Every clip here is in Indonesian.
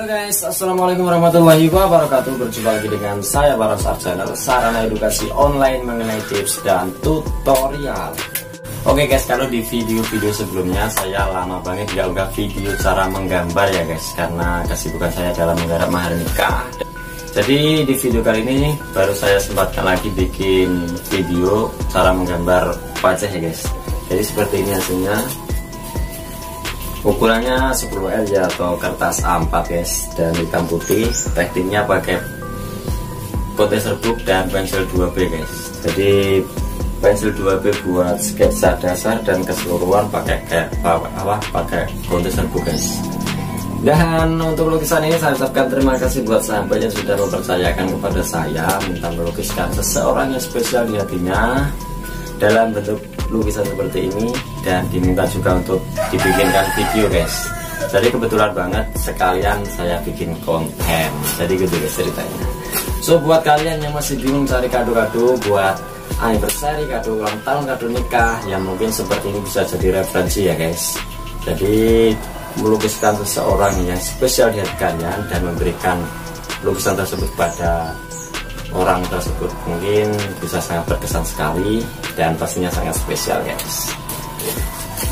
Halo guys, assalamualaikum warahmatullahi wabarakatuh. Berjumpa lagi dengan saya Baras Channel, sarana edukasi online mengenai tips dan tutorial. Oke guys, kalau di video-video sebelumnya saya lama banget gak unggah video cara menggambar ya guys, karena kesibukan saya dalam menggarap mahar nikah. Jadi di video kali ini baru saya sempatkan lagi bikin video cara menggambar wajah ya guys. Jadi seperti ini hasilnya. Ukurannya 10L ya, atau kertas A4 guys, dan hitam putih. Tekniknya pakai konte serbuk dan pensil 2B guys. Jadi pensil 2B buat sketsa dasar dan keseluruhan pakai pakai konte serbuk guys. Dan untuk lukisan ini saya ucapkan terima kasih buat sahabat yang sudah mempercayakan kepada saya minta melukiskan seseorang yang spesial di hatinya dalam bentuk lukisan seperti ini, dan diminta juga untuk dibikinkan video guys. Jadi kebetulan banget sekalian saya bikin konten, jadi gitu guys ceritanya. So buat kalian yang masih bingung cari kado-kado buat anniversary, kado ulang tahun, kado nikah, yang mungkin seperti ini bisa jadi referensi ya guys. Jadi melukiskan seseorang yang spesial di hati kalian dan memberikan lukisan tersebut pada orang tersebut mungkin bisa sangat berkesan sekali dan pastinya sangat spesial guys.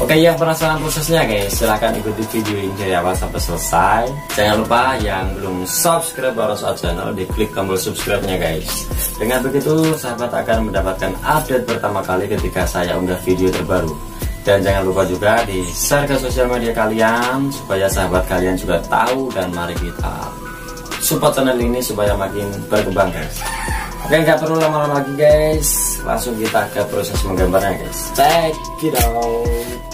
Oke, yang penasaran prosesnya guys, silahkan ikuti video ini dari awal sampai selesai. Jangan lupa yang belum subscribe Baras Channel, diklik tombol subscribe-nya guys. Dengan begitu sahabat akan mendapatkan update pertama kali ketika saya unggah video terbaru. Dan jangan lupa juga di share ke sosial media kalian supaya sahabat kalian juga tahu, dan mari kita support channel ini supaya makin berkembang guys. Oke, nggak perlu lama-lama lagi guys, langsung kita ke proses menggambarnya guys. Check it out.